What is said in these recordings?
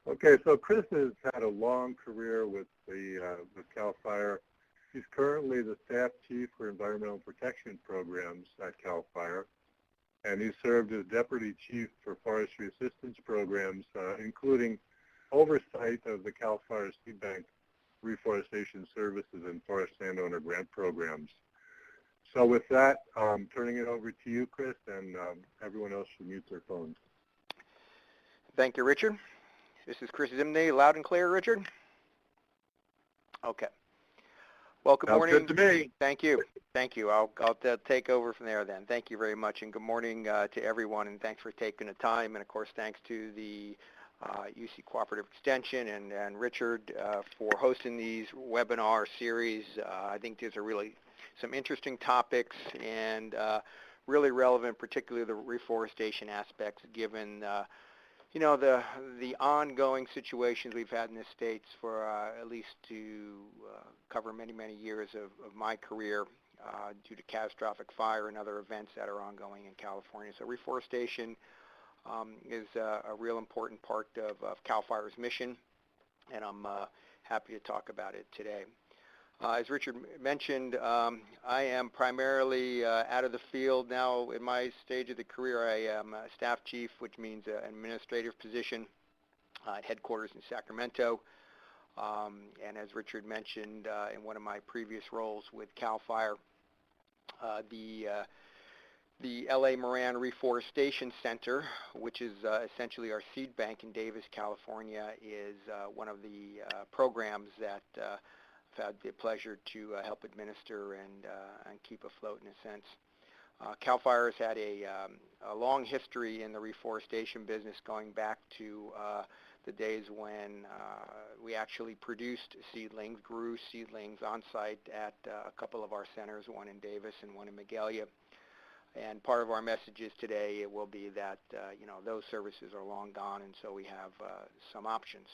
Okay, so Chris has had a long career with CAL FIRE. He's currently the staff chief for environmental protection programs at CAL FIRE, and he served as deputy chief for forestry assistance programs, including oversight of the CAL FIRE Seed Bank Reforestation Services and Forest Landowner Grant Programs. So with that, turning it over to you, Chris, and everyone else should mute their phones. Thank you, Richard. This is Chris Zimny, loud and clear, Richard? Okay. Well, good morning. Sounds good to me. Thank you. Thank you. I'll take over from there then. Thank you very much, and good morning to everyone, and thanks for taking the time, and of course, thanks to the UC Cooperative Extension and Richard for hosting these webinar series. I think these are really some interesting topics and really relevant, particularly the reforestation aspects, given you know, the ongoing situations we've had in the states for at least to cover many, many years of my career due to catastrophic fire and other events that are ongoing in California. So reforestation is a real important part of CAL FIRE's mission, and I'm happy to talk about it today. As Richard mentioned, I am primarily out of the field now. In my stage of the career, I am a staff chief, which means an administrative position at headquarters in Sacramento. And as Richard mentioned in one of my previous roles with CAL FIRE, the LA Moran Reforestation Center, which is essentially our seed bank in Davis, California, is one of the programs that I've had the pleasure to help administer and keep afloat in a sense. CAL FIRE has had a long history in the reforestation business, going back to the days when we actually produced seedlings, grew seedlings on site at a couple of our centers, one in Davis and one in Magalia. And part of our messages today will be that you know, those services are long gone, and so we have some options.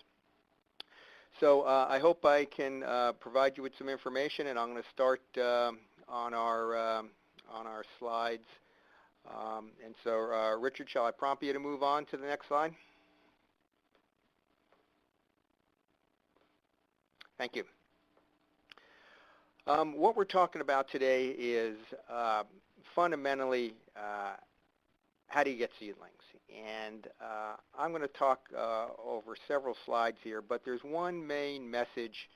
So I hope I can provide you with some information, and I'm going to start on our slides. And so, Richard, shall I prompt you to move on to the next slide? Thank you. What we're talking about today is fundamentally how do you get seedlings? And I'm going to talk over several slides here, but there's one main message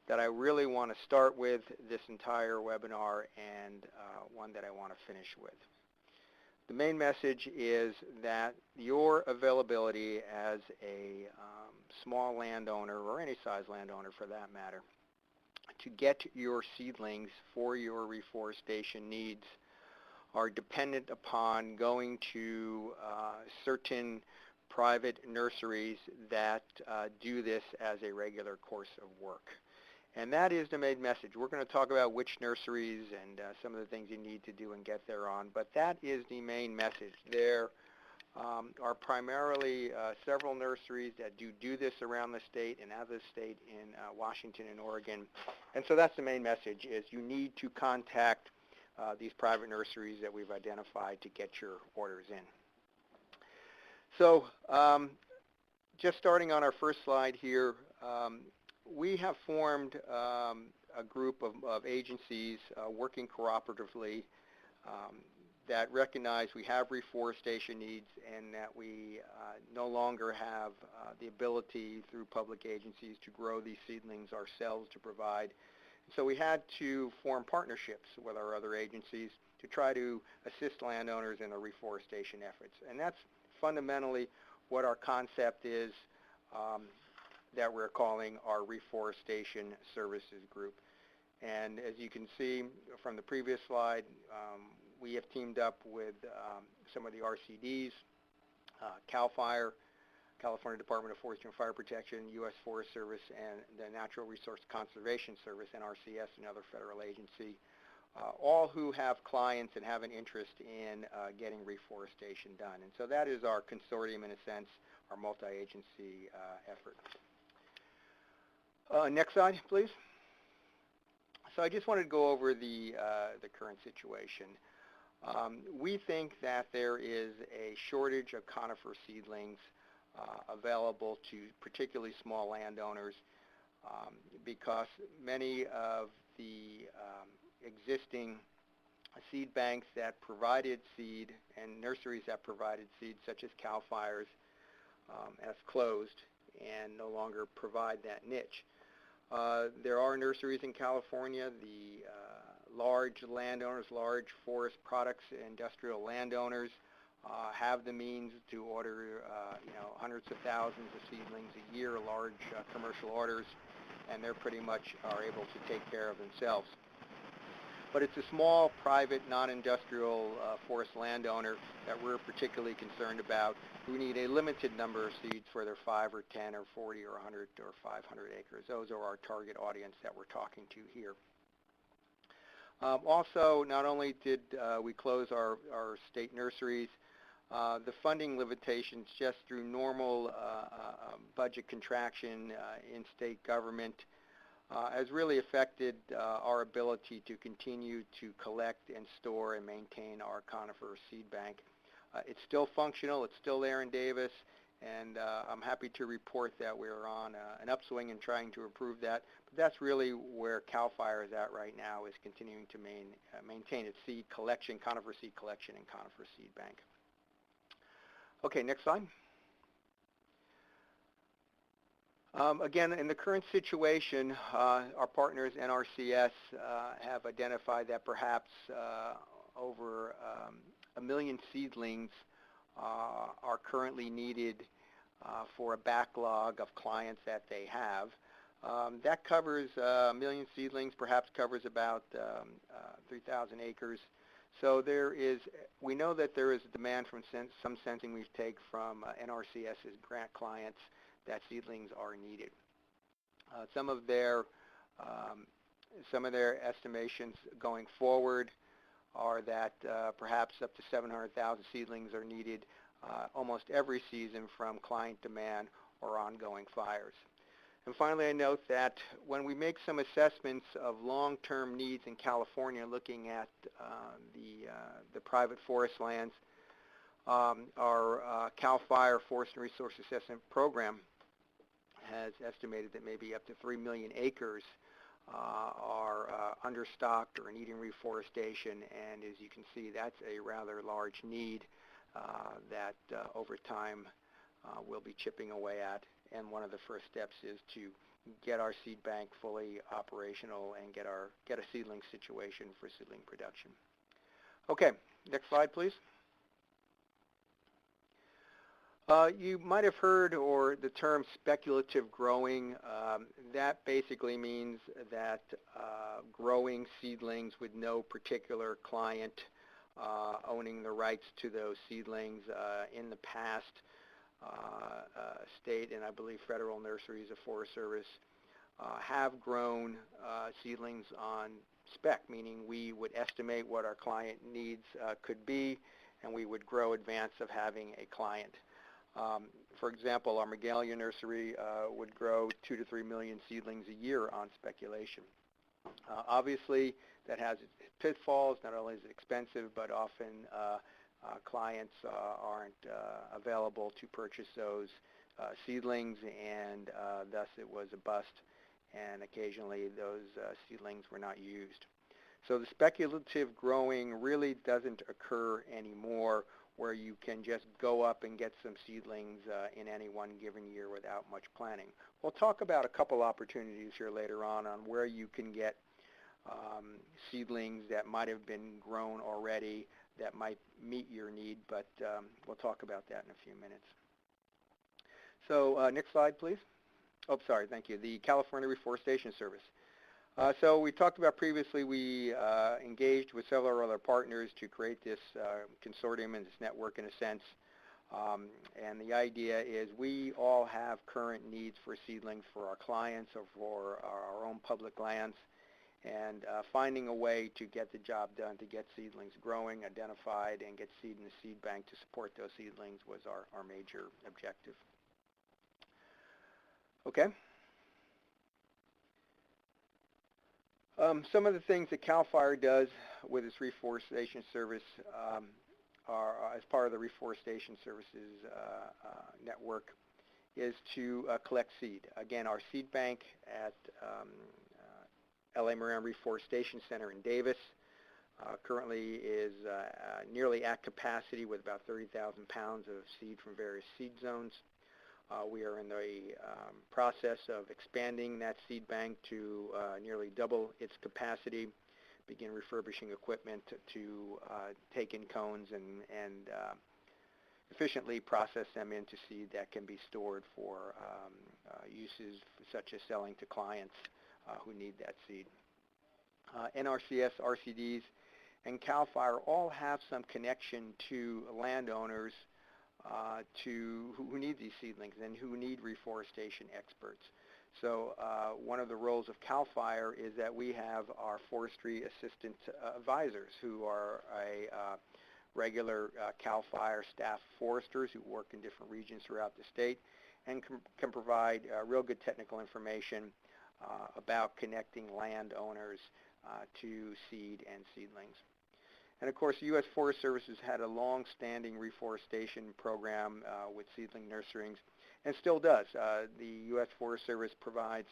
that I really want to start with this entire webinar, and one that I want to finish with. The main message is that your availability as a small landowner, or any size landowner for that matter, to get your seedlings for your reforestation needs are dependent upon going to certain private nurseries that do this as a regular course of work. And that is the main message. We're going to talk about which nurseries and some of the things you need to do and get there on, but that is the main message. There are primarily several nurseries that do this around the state and out of the state in Washington and Oregon. And so that's the main message, is you need to contact these private nurseries that we've identified to get your orders in. So just starting on our first slide here, we have formed a group of agencies working cooperatively that recognize we have reforestation needs, and that we no longer have the ability through public agencies to grow these seedlings ourselves to provide. So we had to form partnerships with our other agencies to try to assist landowners in the reforestation efforts. And that's fundamentally what our concept is that we're calling our Reforestation Services Group. And as you can see from the previous slide, we have teamed up with some of the RCDs, CAL FIRE, California Department of Forestry and Fire Protection, U.S. Forest Service, and the Natural Resource Conservation Service, NRCS, another federal agency, all who have clients and have an interest in getting reforestation done. And so that is our consortium, in a sense, our multi-agency effort. Next slide, please. So I just wanted to go over the current situation. We think that there is a shortage of conifer seedlings available to particularly small landowners because many of the existing seed banks that provided seed and nurseries that provided seed, such as CAL FIRE's, has closed and no longer provide that niche. There are nurseries in California. The large landowners, large forest products, industrial landowners have the means to order hundreds of thousands of seedlings a year, large commercial orders, and they're pretty much are able to take care of themselves. But it's a small, private, non-industrial forest landowner that we're particularly concerned about, who need a limited number of seeds for their 5 or 10 or 40 or 100 or 500 acres. Those are our target audience that we're talking to here. Also, not only did we close our state nurseries, the funding limitations just through normal budget contraction in state government has really affected our ability to continue to collect and store and maintain our conifer seed bank. It's still functional, it's still there in Davis, and I'm happy to report that we're on an upswing and trying to improve that. But that's really where CAL FIRE is at right now, is continuing to maintain its seed collection, conifer seed collection and conifer seed bank. Okay, next slide. Again, in the current situation, our partners, NRCS, have identified that perhaps over 1 million seedlings are currently needed for a backlog of clients that they have. That covers 1 million seedlings, perhaps covers about 3,000 acres. So we know that there is a demand from some sensing we take from NRCS's grant clients that seedlings are needed. Some of their estimations going forward are that perhaps up to 700,000 seedlings are needed almost every season from client demand or ongoing fires. And finally, I note that when we make some assessments of long-term needs in California, looking at the private forest lands, our CAL FIRE Forest and Resource Assessment Program has estimated that maybe up to 3 million acres are understocked or needing reforestation, and as you can see, that's a rather large need that over time we'll be chipping away at. And one of the first steps is to get our seed bank fully operational and get a seedling situation for seedling production. Okay, next slide, please. You might have heard the term speculative growing. That basically means that growing seedlings with no particular client owning the rights to those seedlings. In the past, state and I believe federal nurseries of Forest Service have grown seedlings on spec, meaning we would estimate what our client needs could be, and we would grow advance of having a client. For example, our Magalia nursery would grow 2 to 3 million seedlings a year on speculation. Obviously, that has its pitfalls. Not only is it expensive, but often clients aren't available to purchase those seedlings, and thus it was a bust, and occasionally those seedlings were not used. So the speculative growing really doesn't occur anymore, where you can just go up and get some seedlings in any one given year without much planning. We'll talk about a couple opportunities here later on where you can get seedlings that might have been grown already that might meet your need, but we'll talk about that in a few minutes. So next slide, please. Oh, sorry, thank you. The California Reforestation Service. So we talked about previously, we engaged with several other partners to create this consortium and this network in a sense. And the idea is we all have current needs for seedlings for our clients or for our own public lands. And finding a way to get the job done, to get seedlings growing, identified, and get seed in the seed bank to support those seedlings was our major objective. Okay. Some of the things that CAL FIRE does with its reforestation service as part of the Reforestation Services network is to collect seed. Again, our seed bank at LA Moran Reforestation Center in Davis currently is nearly at capacity with about 30,000 pounds of seed from various seed zones. We are in the process of expanding that seed bank to nearly double its capacity, begin refurbishing equipment to take in cones and efficiently process them into seed that can be stored for uses such as selling to clients who need that seed. NRCS, RCDs, and CAL FIRE all have some connection to landowners who need these seedlings and who need reforestation experts. So one of the roles of CAL FIRE is that we have our forestry assistant advisors who are a regular CAL FIRE staff foresters who work in different regions throughout the state and can provide real good technical information about connecting landowners to seed and seedlings. And of course, the U.S. Forest Service has had a long-standing reforestation program with seedling nurseries, and still does. The U.S. Forest Service provides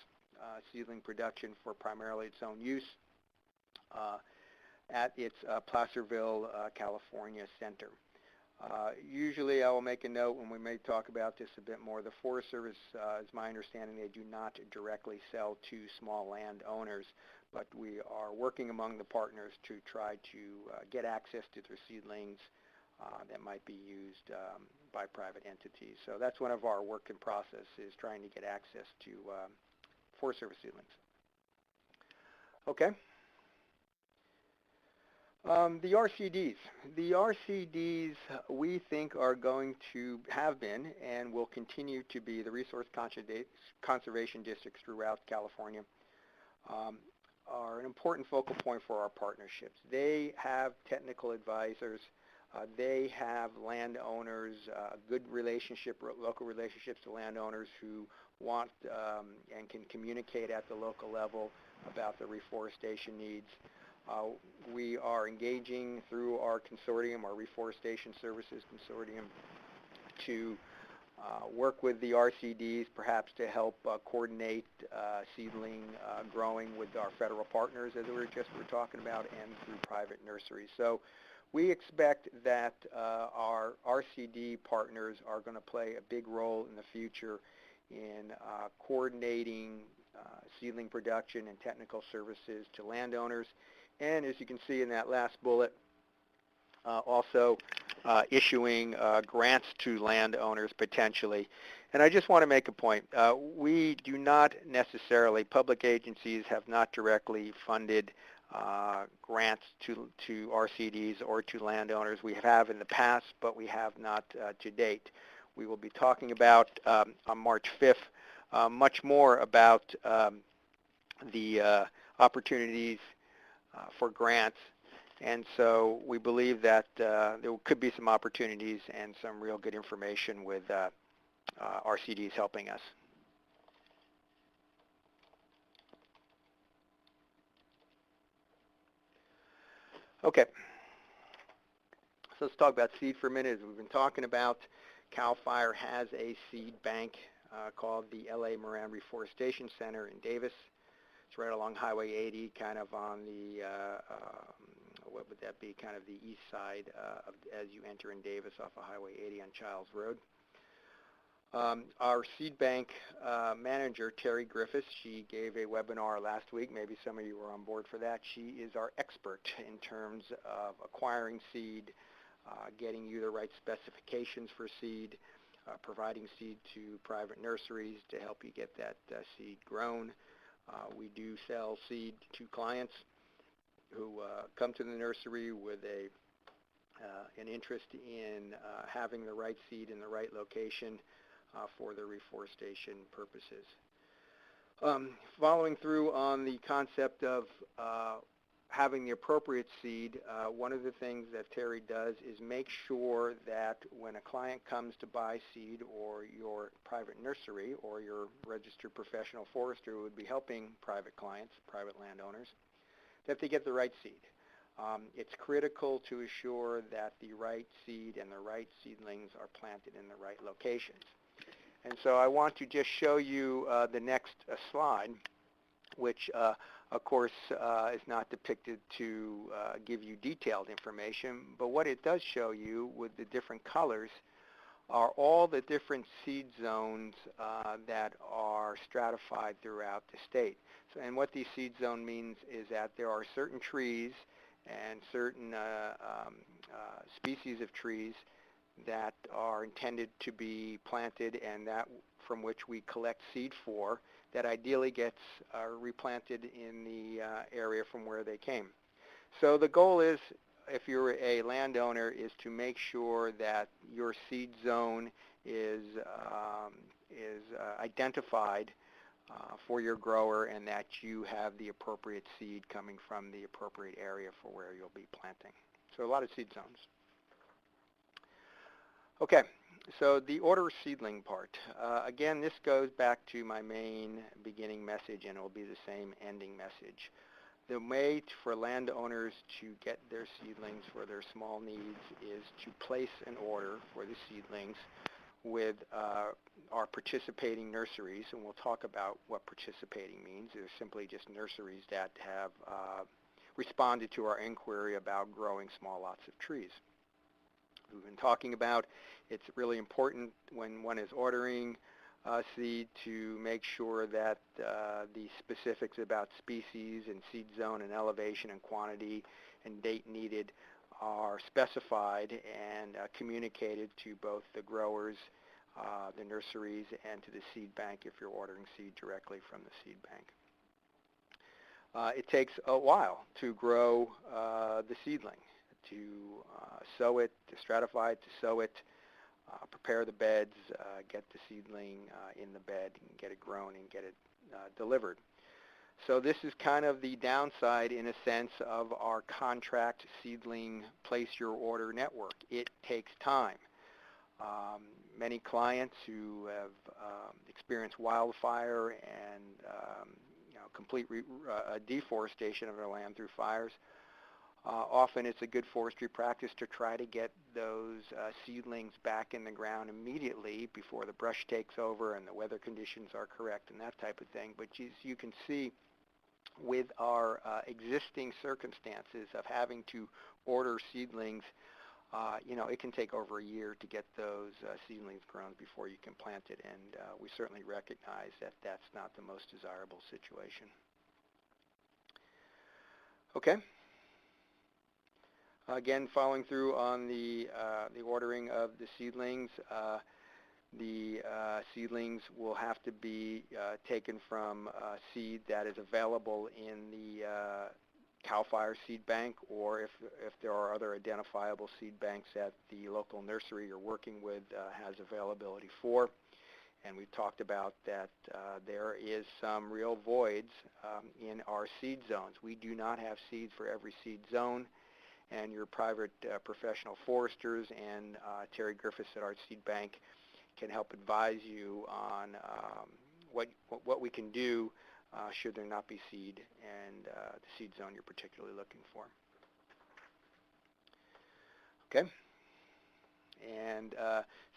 seedling production for primarily its own use at its Placerville, California center. Usually I will make a note when we may talk about this a bit more. The Forest Service, is my understanding, they do not directly sell to small landowners, but we are working among the partners to try to get access to their seedlings that might be used by private entities. So that's one of our work in process, is trying to get access to Forest Service seedlings. Okay. The RCDs. The RCDs we think are going to have been and will continue to be the resource conservation districts throughout California are an important focal point for our partnerships. They have technical advisors. They have landowners, good local relationships to landowners who want and can communicate at the local level about the reforestation needs. We are engaging through our consortium, our Reforestation Services Consortium, to work with the RCDs, perhaps to help coordinate seedling growing with our federal partners, as we were talking about, and through private nurseries. So we expect that our RCD partners are going to play a big role in the future in coordinating seedling production and technical services to landowners. And as you can see in that last bullet, also issuing grants to landowners potentially. And I just want to make a point. We do not necessarily, public agencies have not directly funded grants to RCDs or to landowners. We have in the past, but we have not to date. We will be talking about on March 5th much more about the opportunities for grants, and so we believe that there could be some opportunities and some real good information with RCDs helping us. Okay, so let's talk about seed for a minute. As we've been talking about, CAL FIRE has a seed bank called the LA Moran Reforestation Center in Davis. It's right along Highway 80, kind of on the, what would that be, kind of the east side as you enter in Davis off of Highway 80 on Childs Road. Our seed bank manager, Terry Griffiths, she gave a webinar last week. Maybe some of you were on board for that. She is our expert in terms of acquiring seed, getting you the right specifications for seed, providing seed to private nurseries to help you get that seed grown. We do sell seed to clients who come to the nursery with an interest in having the right seed in the right location for their reforestation purposes. Following through on the concept of having the appropriate seed, one of the things that Terry does is make sure that when a client comes to buy seed, or your private nursery or your registered professional forester who would be helping private clients, private landowners, that they get the right seed. It's critical to assure that the right seed and the right seedlings are planted in the right locations. And so I want to just show you the next slide, which of course is not depicted to give you detailed information, but what it does show you with the different colors are all the different seed zones that are stratified throughout the state. So, and what these seed zone means is that there are certain trees and certain species of trees that are intended to be planted and that from which we collect seed for, that ideally gets replanted in the area from where they came. So the goal is, if you're a landowner, is to make sure that your seed zone is identified for your grower and that you have the appropriate seed coming from the appropriate area for where you'll be planting. So a lot of seed zones. Okay, so the order seedling part. Again, this goes back to my main beginning message, and it will be the same ending message. The way for landowners to get their seedlings for their small needs is to place an order for the seedlings with our participating nurseries, and we'll talk about what participating means. They're simply just nurseries that have responded to our inquiry about growing small lots of trees. We've been talking about it's really important when one is ordering seed to make sure that the specifics about species and seed zone and elevation and quantity and date needed are specified and communicated to both the growers, the nurseries, and to the seed bank if you're ordering seed directly from the seed bank. It takes a while to grow the seedling, to sow it, to stratify it, to sow it, prepare the beds, get the seedling in the bed, and get it grown and get it delivered. So this is kind of the downside, in a sense, of our contract seedling place your order network. It takes time. Many clients who have experienced wildfire and complete deforestation of their land through fires, often it's a good forestry practice to try to get those seedlings back in the ground immediately before the brush takes over and the weather conditions are correct and that type of thing. But as you can see, with our existing circumstances of having to order seedlings, it can take over a year to get those seedlings grown before you can plant it, and we certainly recognize that that's not the most desirable situation. Okay. Again, following through on the ordering of the seedlings, the seedlings will have to be taken from seed that is available in the CAL FIRE seed bank, or if there are other identifiable seed banks that the local nursery you're working with has availability for. And we've talked about that there is some real voids in our seed zones. We do not have seeds for every seed zone, and your private professional foresters and Terry Griffiths at our seed bank can help advise you on what we can do should there not be seed and the seed zone you're particularly looking for. Okay. And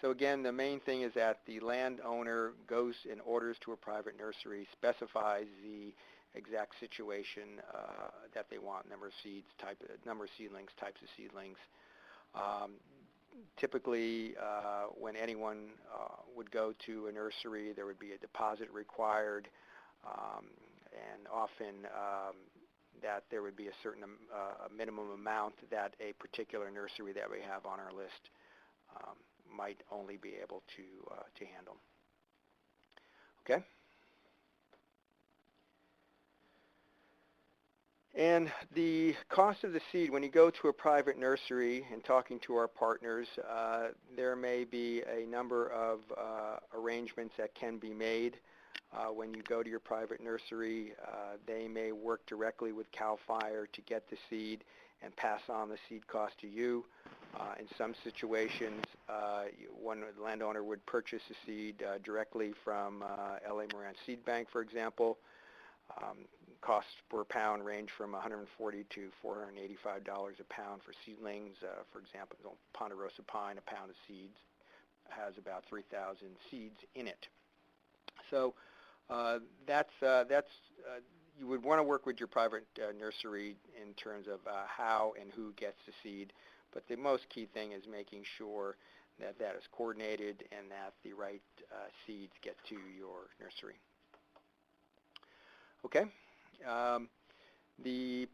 so again, the main thing is that the landowner goes and orders to a private nursery, specifies the exact situation that they want, number of seeds, number of seedlings, types of seedlings. Typically, when anyone would go to a nursery, there would be a deposit required, and often that there would be a certain minimum amount that a particular nursery that we have on our list might only be able to handle. Okay. And the cost of the seed, when you go to a private nursery and talking to our partners, there may be a number of arrangements that can be made. When you go to your private nursery, they may work directly with CAL FIRE to get the seed and pass on the seed cost to you. In some situations, one landowner would purchase the seed directly from LA Moran Seed Bank, for example. costs per pound range from $140 to $485 a pound for seedlings. For example, ponderosa pine, a pound of seeds has about 3,000 seeds in it. So you would want to work with your private nursery in terms of how and who gets the seed, but the most key thing is making sure that that is coordinated and that the right seeds get to your nursery. Okay. The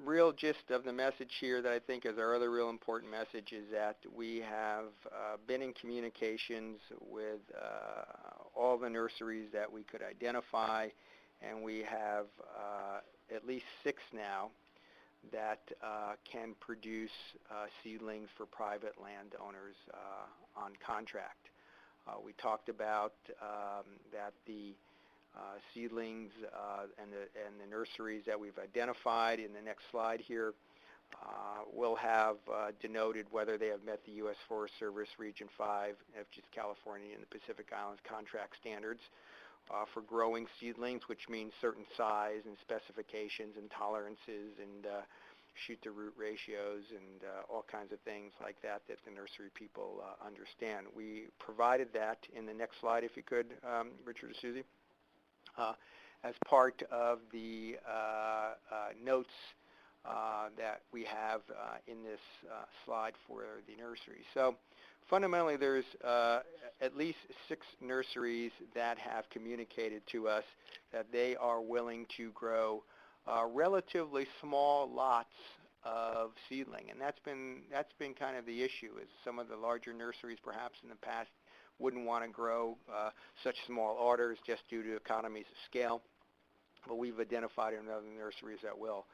real gist of the message here that I think is our other real important message is that we have been in communications with all the nurseries that we could identify, and we have at least 6 now that can produce seedlings for private landowners on contract. We talked about that the seedlings and the nurseries that we've identified in the next slide here will have denoted whether they have met the U.S. Forest Service Region 5, which is California and the Pacific Islands contract standards for growing seedlings, which means certain size and specifications and tolerances and shoot-to-root ratios and all kinds of things like that that the nursery people understand. We provided that in the next slide, if you could, Richard or Susie, as part of the notes that we have in this slide for the nursery. So fundamentally, there's at least 6 nurseries that have communicated to us that they are willing to grow relatively small lots of seedling, and that's been kind of the issue. Is some of the larger nurseries, perhaps in the past, wouldn't want to grow such small orders just due to economies of scale, but we've identified another nurseries that will.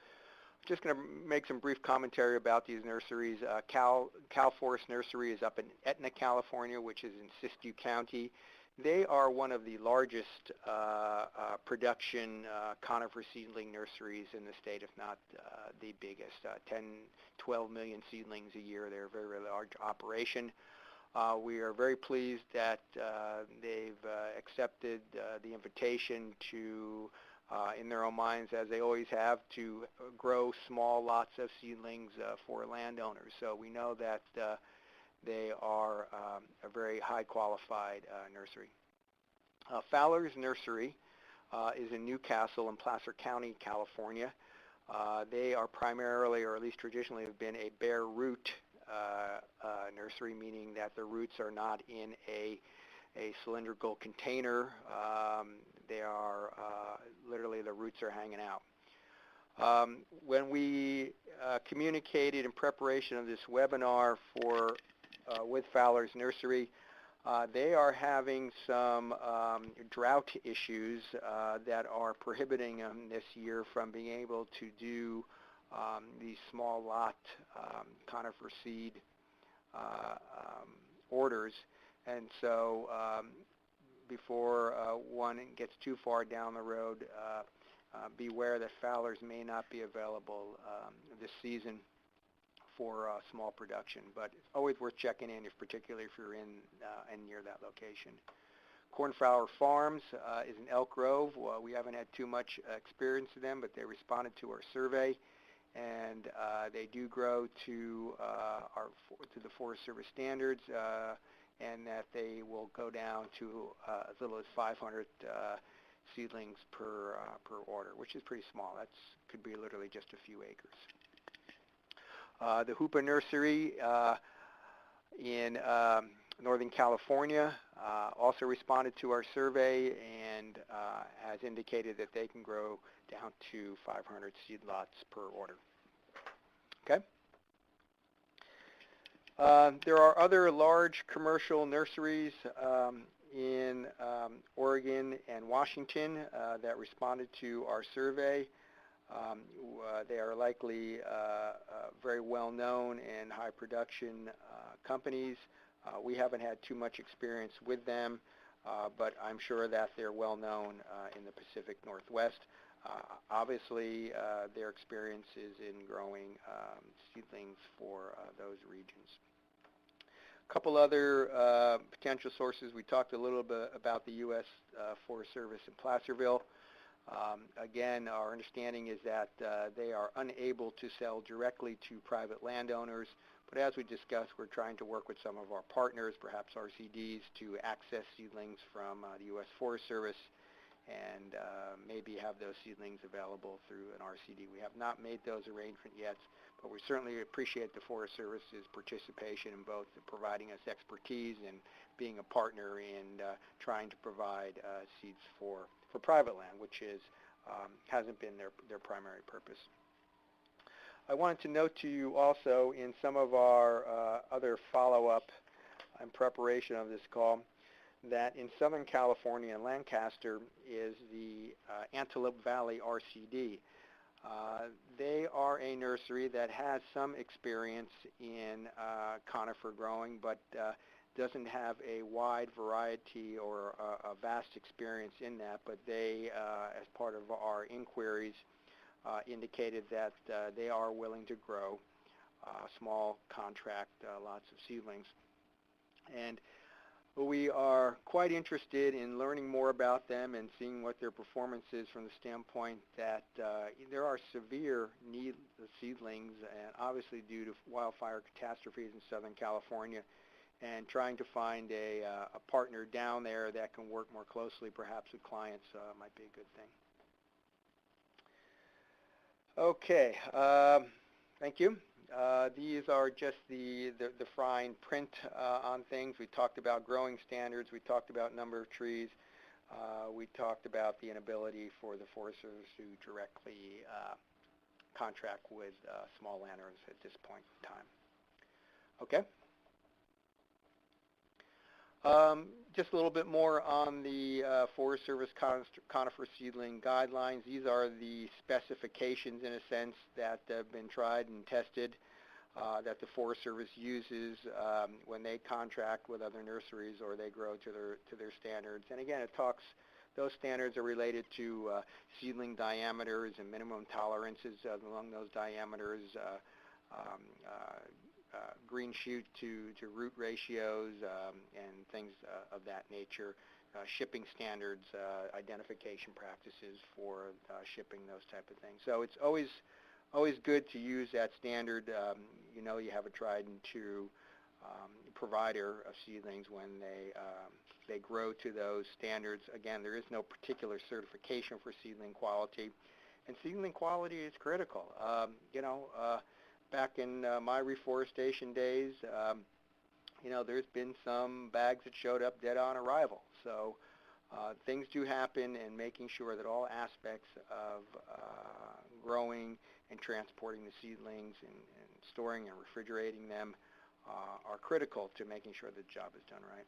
Just going to make some brief commentary about these nurseries. Cal Forest Nursery is up in Etna, California, which is in Siskiyou County. They are one of the largest production conifer seedling nurseries in the state, if not the biggest. 10, 12 million seedlings a year. They're a very, very large operation. We are very pleased that they've accepted the invitation to, in their own minds, as they always have, to grow small lots of seedlings for landowners. So we know that they are a very high qualified nursery. Fowler's Nursery is in Newcastle in Placer County, California. They are primarily, or at least traditionally, have been a bare root nursery, meaning that the roots are not in a cylindrical container. They are literally, the roots are hanging out. When we communicated in preparation of this webinar for with Fowler's Nursery, they are having some drought issues that are prohibiting them this year from being able to do these small lot conifer seed orders. And so before one gets too far down the road, beware that Fowler's may not be available this season for small production, but it's always worth checking in, particularly if you're in and near that location. Cornflower Farms is in Elk Grove. Well, we haven't had too much experience with them, but they responded to our survey, and they do grow to the Forest Service standards, and that they will go down to as little as 500 seedlings per order, which is pretty small. That could be literally just a few acres. The Hoopa Nursery in Northern California also responded to our survey and has indicated that they can grow down to 500 seed lots per order. Okay. There are other large commercial nurseries in Oregon and Washington that responded to our survey. They are likely very well known and high production companies. We haven't had too much experience with them, but I'm sure that they're well known in the Pacific Northwest. Obviously, their experience is in growing seedlings for those regions. A couple other potential sources. We talked a little bit about the U.S. Forest Service in Placerville. Again, our understanding is that they are unable to sell directly to private landowners, but as we discussed, we're trying to work with some of our partners, perhaps RCDs, to access seedlings from the U.S. Forest Service and maybe have those seedlings available through an RCD. We have not made those arrangements yet, but we certainly appreciate the Forest Service's participation in both providing us expertise and being a partner in trying to provide seeds for private land, which hasn't been their primary purpose. I wanted to note to you also in some of our other follow-up in preparation of this call that in Southern California and Lancaster is the Antelope Valley RCD. They are a nursery that has some experience in conifer growing, but doesn't have a wide variety or a vast experience in that, but they, as part of our inquiries, indicated that they are willing to grow small contract lots of seedlings. And we are quite interested in learning more about them and seeing what their performance is from the standpoint that there are severe need of seedlings, and obviously due to wildfire catastrophes in Southern California, and trying to find a partner down there that can work more closely perhaps with clients might be a good thing. Okay, thank you. These are just the fine print on things. We talked about growing standards. We talked about number of trees. We talked about the inability for the Forest Service to directly contract with small landowners at this point in time. Okay. Just a little bit more on the Forest Service conifer seedling guidelines. These are the specifications, in a sense, that have been tried and tested that the Forest Service uses when they contract with other nurseries or they grow to their standards. And again, those standards are related to seedling diameters and minimum tolerances along those diameters, green shoot to root ratios and things of that nature, shipping standards, identification practices for shipping, those type of things. So it's always good to use that standard. You know, you have a tried and true provider of seedlings when they grow to those standards. Again, there is no particular certification for seedling quality, and seedling quality is critical. Back in my reforestation days, there's been some bags that showed up dead on arrival. So things do happen, and making sure that all aspects of growing and transporting the seedlings and storing and refrigerating them are critical to making sure the job is done right.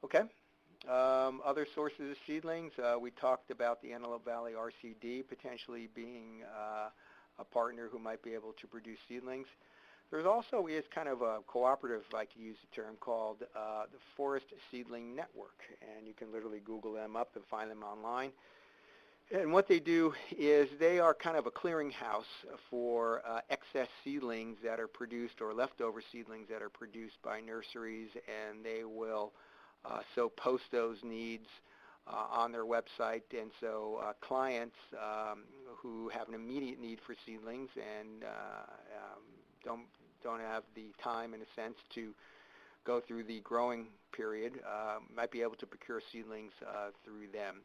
Okay. Other sources of seedlings, we talked about the Antelope Valley RCD potentially being a partner who might be able to produce seedlings. There's also is kind of a cooperative, if I could use the term, called the Forest Seedling Network, and you can literally Google them up and find them online. And what they do is they are kind of a clearinghouse for excess seedlings that are produced, or leftover seedlings that are produced by nurseries, and they will post those needs on their website. And so clients who have an immediate need for seedlings and don't have the time, in a sense, to go through the growing period might be able to procure seedlings through them.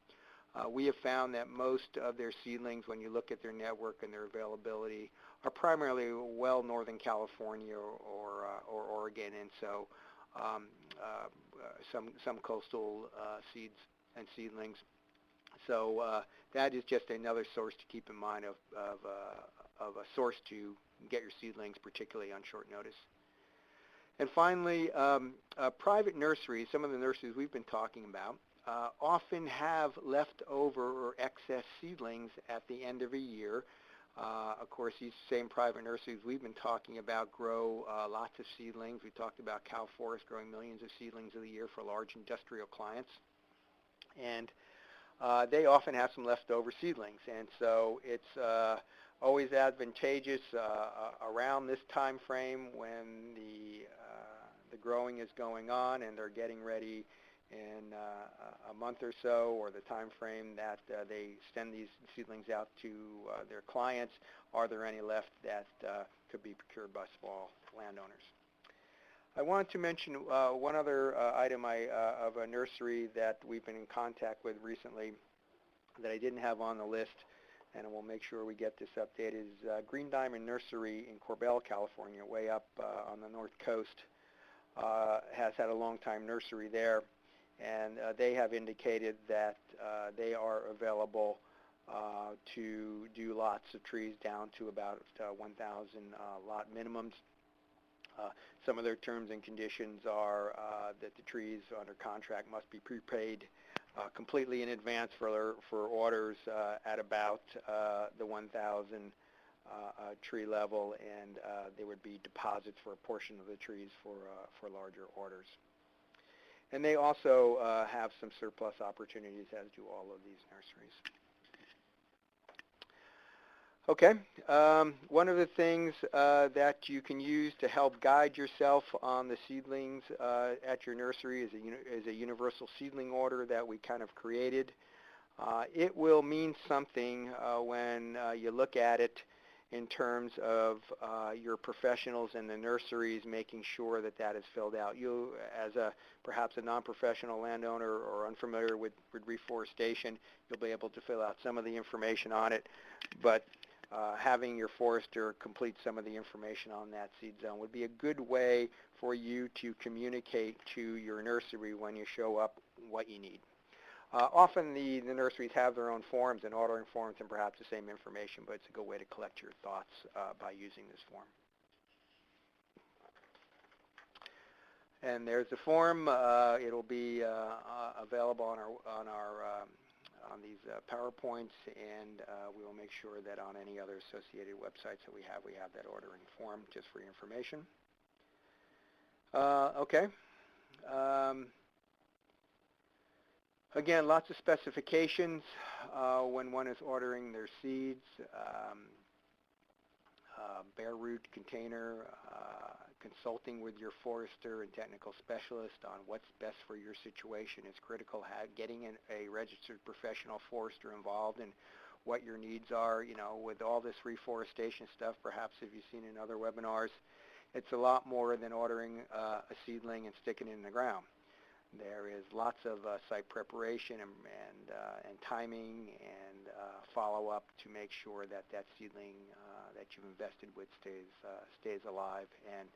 We have found that most of their seedlings, when you look at their network and their availability, are primarily Northern California or Oregon, and so some coastal seeds and seedlings. So that is just another source to keep in mind of a source to get your seedlings, particularly on short notice. And finally, private nurseries, some of the nurseries we've been talking about, often have leftover or excess seedlings at the end of a year. Of course, these same private nurseries we've been talking about grow lots of seedlings. We talked about Cal Forest growing millions of seedlings a year for large industrial clients. And they often have some leftover seedlings. And so it's always advantageous around this time frame when the growing is going on and they're getting ready in a month or so, or the time frame that they send these seedlings out to their clients. Are there any left that could be procured by small landowners? I wanted to mention one other item of a nursery that we've been in contact with recently that I didn't have on the list, and we'll make sure we get this updated, is Green Diamond Nursery in Corbell, California, way up on the north coast. Has had a long-time nursery there, and they have indicated that they are available to do lots of trees down to about 1,000 lot minimums. Some of their terms and conditions are that the trees under contract must be prepaid completely in advance for orders at about the 1,000 tree level, and there would be deposits for a portion of the trees for larger orders. And they also have some surplus opportunities, as do all of these nurseries. Okay, one of the things that you can use to help guide yourself on the seedlings at your nursery is a universal seedling order that we kind of created. It will mean something when you look at it in terms of your professionals in the nurseries making sure that that is filled out. You, as perhaps a non-professional landowner or unfamiliar with reforestation, you'll be able to fill out some of the information on it, but having your forester complete some of the information on that seed zone would be a good way for you to communicate to your nursery when you show up what you need. Often the nurseries have their own forms and ordering forms and perhaps the same information, but it's a good way to collect your thoughts by using this form. And there's the form. It'll be available on these PowerPoints, and we will make sure that on any other associated websites that we have that ordering form just for your information. Okay. Again, lots of specifications when one is ordering their seeds. Bare root container, consulting with your forester and technical specialist on what's best for your situation is critical. Getting a registered professional forester involved in what your needs are, you know, with all this reforestation stuff, perhaps if you've seen in other webinars, it's a lot more than ordering a seedling and sticking it in the ground. There is lots of site preparation and timing and follow-up to make sure that that seedling that you've invested with stays alive and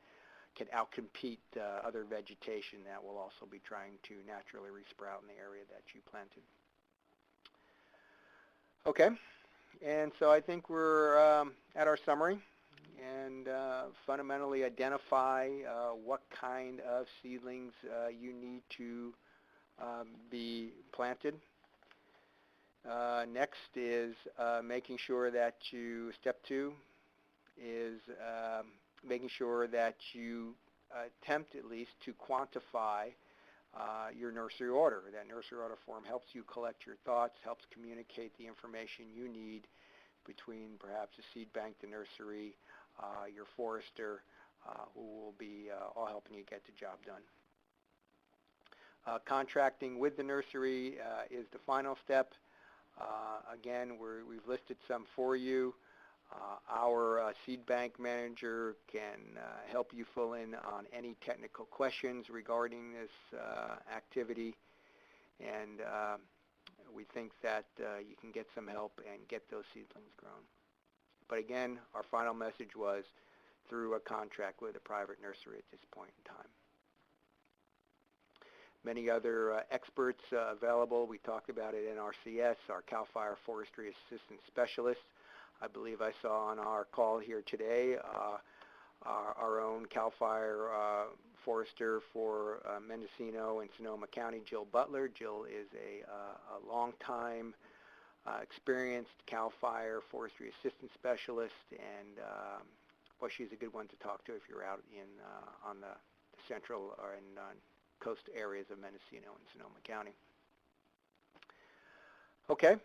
can outcompete other vegetation that will also be trying to naturally resprout in the area that you planted. Okay, and so I think we're at our summary, and fundamentally identify what kind of seedlings you need to be planted. Next is making sure that step 2 is making sure that you attempt at least to quantify your nursery order. That nursery order form helps you collect your thoughts, helps communicate the information you need between perhaps the seed bank, the nursery, your forester, who will be all helping you get the job done. Contracting with the nursery is the final step. Again, we've listed some for you. Our seed bank manager can help you fill in on any technical questions regarding this activity, and we think that you can get some help and get those seedlings grown. But again, our final message was through a contract with a private nursery at this point in time. Many other experts available. We talked about it in NRCS, our CAL FIRE Forestry Assistant Specialist. I believe I saw on our call here today our own CAL FIRE forester for Mendocino and Sonoma County, Jill Butler. Jill is a long-time experienced CAL FIRE Forestry Assistant Specialist, and well, she's a good one to talk to if you're out in on the central or in coast areas of Mendocino and Sonoma County. Okay,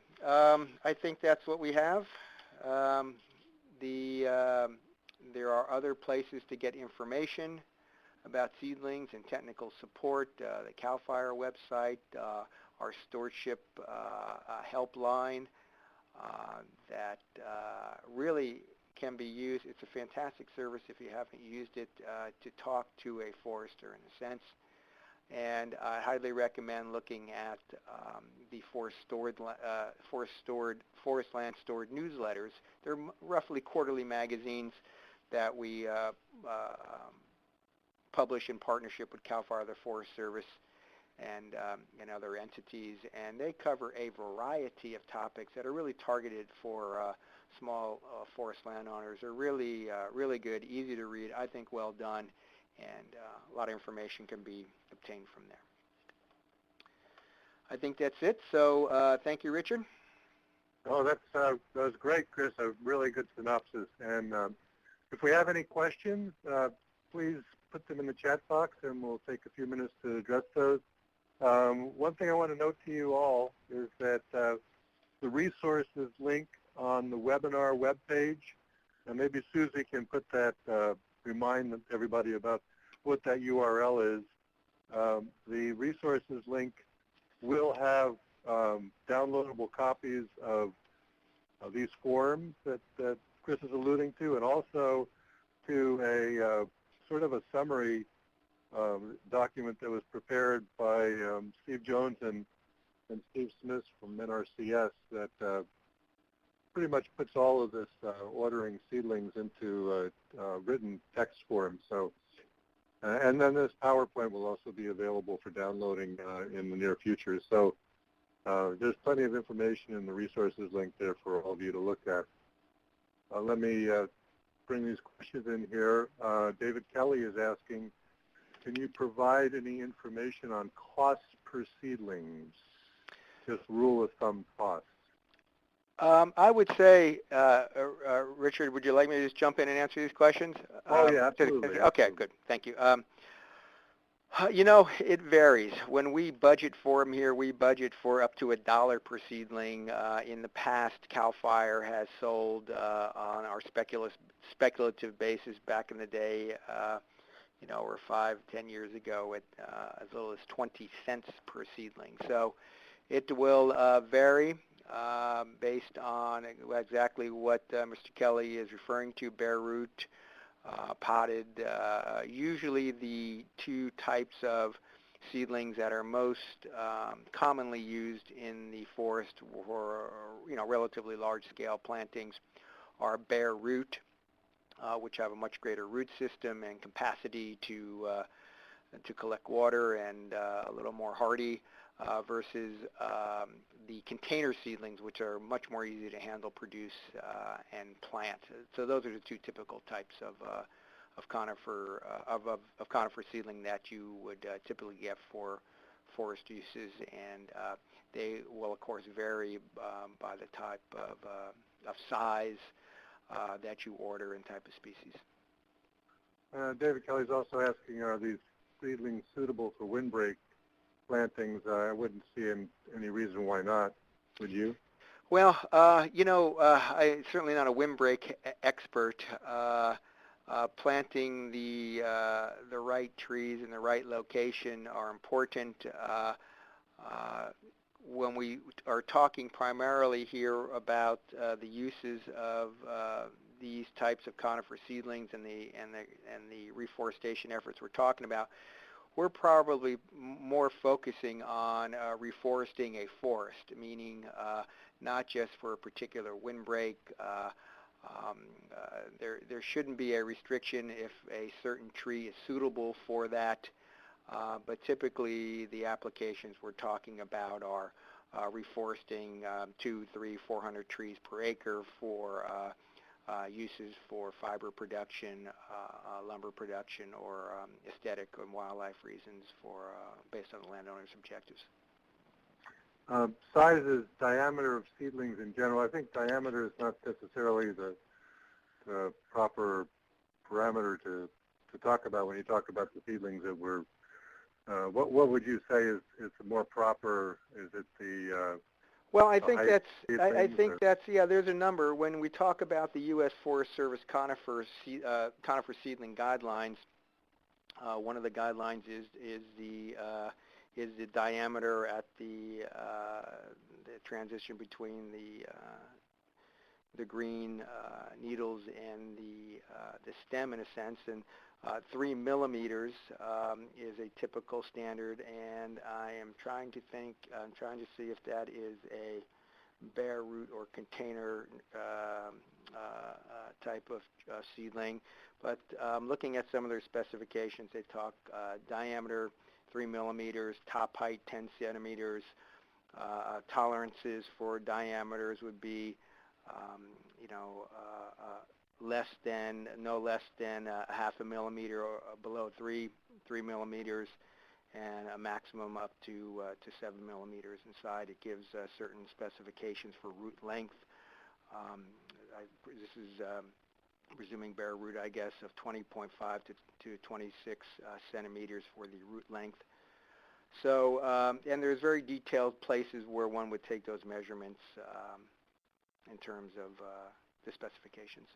I think that's what we have. There are other places to get information. about seedlings and technical support, the CAL FIRE website, our stewardship helpline that really can be used. It's a fantastic service if you haven't used it to talk to a forester in a sense. And I highly recommend looking at the Forest Land Stored newsletters. They're roughly quarterly magazines that we publish in partnership with CAL FIRE, the Forest Service, and other entities. And they cover a variety of topics that are really targeted for small forest landowners. They're really, really good, easy to read, I think well done, and a lot of information can be obtained from there. I think that's it. So thank you, Richard. Oh, that was great, Chris. A really good synopsis. And if we have any questions, please put them in the chat box, and we'll take a few minutes to address those. One thing I want to note to you all is that the resources link on the webinar webpage, and maybe Susie can put that, remind everybody about what that URL is. The resources link will have downloadable copies of these forms that Chris is alluding to, and also to a sort of a summary document that was prepared by Steve Jones and Steve Smith from NRCS that pretty much puts all of this ordering seedlings into written text form. So, and then this PowerPoint will also be available for downloading in the near future. So there's plenty of information in the resources link there for all of you to look at. Let me bring these questions in here. David Kelly is asking, can you provide any information on costs per seedlings? Just rule of thumb costs. I would say, Richard, would you like me to just jump in and answer these questions? Oh, yeah, absolutely. Okay, good. Thank you. You know, it varies. When we budget for them here, we budget for up to $1 per seedling. In the past, CAL FIRE has sold on our speculative basis back in the day, you know, or 5, 10 years ago at as little as 20 cents per seedling. So it will vary based on exactly what Mr. Kelly is referring to, bare root, potted. Usually the two types of seedlings that are most commonly used in the forest for, you know, relatively large-scale plantings are bare root, which have a much greater root system and capacity to collect water and a little more hardy, versus the container seedlings, which are much more easy to handle, produce, and plant. So those are the two typical types of conifer seedling that you would typically get for forest uses, and they will of course vary by the type of size that you order and type of species. David Kelly's also asking, are these seedlings suitable for windbreak plantings? I wouldn't see any reason why not. Would you? Well, you know, I'm certainly not a windbreak expert. Planting the right trees in the right location are important. When we are talking primarily here about the uses of these types of conifer seedlings and the reforestation efforts we're talking about, we're probably more focusing on reforesting a forest, meaning not just for a particular windbreak. There shouldn't be a restriction if a certain tree is suitable for that, but typically the applications we're talking about are reforesting 200, 300, 400 trees per acre for uses for fiber production, lumber production, or aesthetic and wildlife reasons for based on the landowner's objectives. Sizes, diameter of seedlings in general. I think diameter is not necessarily the proper parameter to talk about when you talk about the seedlings that we're. What would you say is more proper? Is it the well, I think that's yeah. There's a number when we talk about the U.S. Forest Service conifer seedling guidelines. One of the guidelines is the diameter at the transition between the green needles and the stem, in a sense, and 3 millimeters is a typical standard, and I am trying to see if that is a bare root or container type of seedling. But looking at some of their specifications, they talk diameter 3 millimeters, top height 10 centimeters. Tolerances for diameters would be, no less than a half a millimeter or below 3 millimeters, and a maximum up to 7 millimeters inside. It gives certain specifications for root length. This is presuming bare root, I guess, of 20.5 to 26 centimeters for the root length. So, and there's very detailed places where one would take those measurements in terms of the specifications.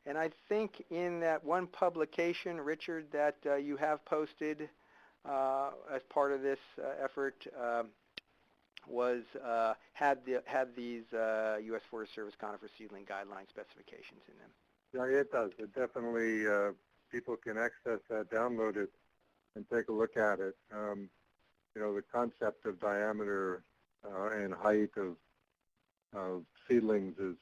And I think in that one publication, Richard, that you have posted as part of this effort had these U.S. Forest Service conifer seedling guideline specifications in them. Yeah, it does. It definitely, people can access that, download it, and take a look at it. The concept of diameter and height of seedlings is,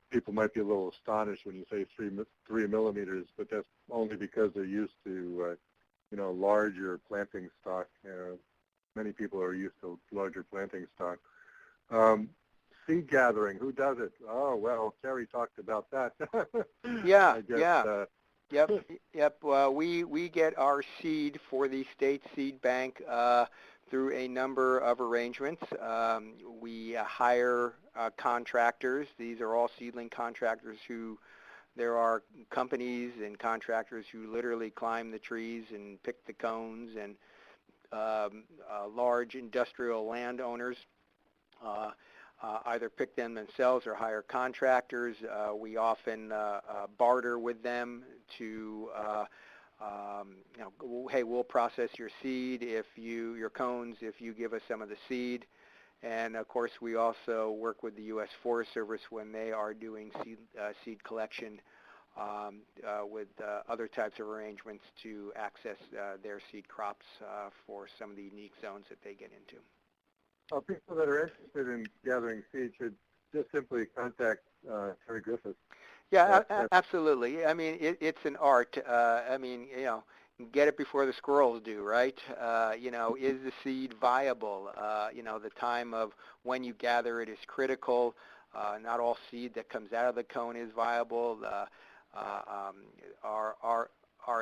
people might be a little astonished when you say 3 millimeters, but that's only because they're used to, larger planting stock. Many people are used to larger planting stock. Seed gathering, who does it? Oh, well, Terry talked about that. Yeah, I guess, yeah. Yep. We get our seed for the state seed bank through a number of arrangements. We hire contractors. These are all seedling contractors there are companies and contractors who literally climb the trees and pick the cones, and large industrial landowners either pick them themselves or hire contractors. We often barter with them to, hey, we'll process your seed your cones if you give us some of the seed. And of course, we also work with the U.S. Forest Service when they are doing seed collection with other types of arrangements to access their seed crops for some of the unique zones that they get into. People that are interested in gathering seed should just simply contact Terry Griffiths. Yeah, absolutely. I mean, it's an art. Get it before the squirrels do, right? Is the seed viable? The time of when you gather it is critical. Not all seed that comes out of the cone is viable. Our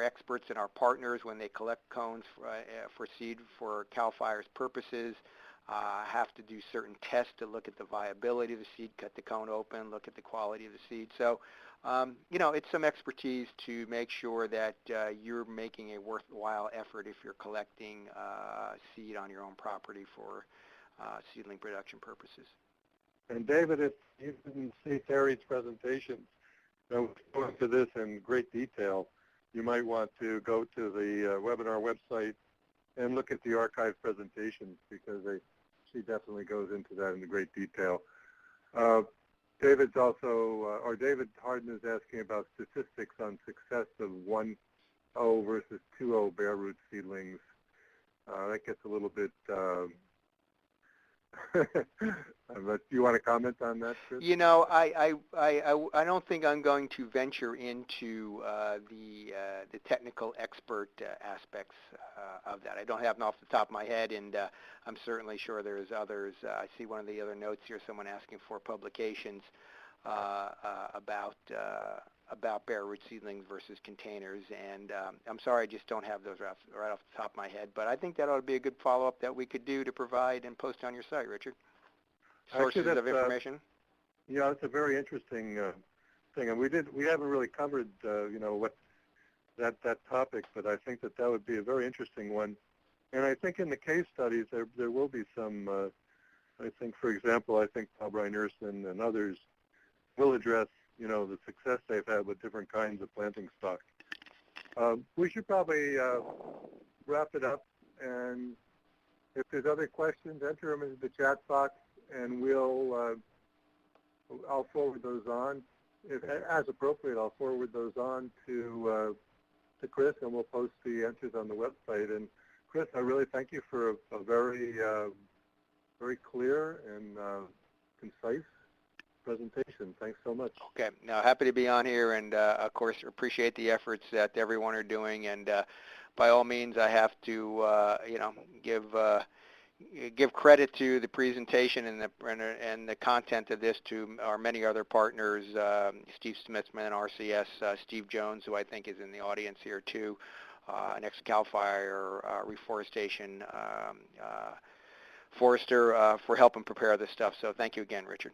experts and our partners, when they collect cones for seed for CAL FIRE's purposes, have to do certain tests to look at the viability of the seed, cut the cone open, look at the quality of the seed. So, it's some expertise to make sure that you're making a worthwhile effort if you're collecting seed on your own property for seedling production purposes. And David, if you didn't see Terry's presentation, go into this in great detail, you might want to go to the webinar website and look at the archived presentations, because she definitely goes into that in great detail. David Harden is asking about statistics on success of 1.0 versus 2.0 bare root seedlings. That gets a little bit, do you want to comment on that, Chris? I don't think I'm going to venture into the technical expert aspects of that. I don't have them off the top of my head, and I'm certainly sure there's others. I see one of the other notes here, someone asking for publications about bare root seedlings versus containers, and I'm sorry, I just don't have those right off the top of my head, but I think that ought to be a good follow-up that we could do to provide and post on your site, Richard. Sources of information? Yeah, it's a very interesting thing, and we haven't really covered, what that topic, but I think that would be a very interesting one. And I think in the case studies, there will be some, I think, for example, I think Paul Bryan-Erson and others will address, the success they've had with different kinds of planting stock. We should probably wrap it up, and if there's other questions, enter them into the chat box, and I'll forward those on. If, as appropriate, I'll forward those on to Chris, and we'll post the answers on the website. And Chris, I really thank you for a very, very clear and concise presentation. Thanks so much. Okay. Now, happy to be on here, and of course, appreciate the efforts that everyone are doing. And by all means, I have to, give credit to the presentation and the content of this to our many other partners, Steve Smithman, RCS, Steve Jones, who I think is in the audience here too, next CAL FIRE, Reforestation, Forrester, for helping prepare this stuff. So thank you again, Richard.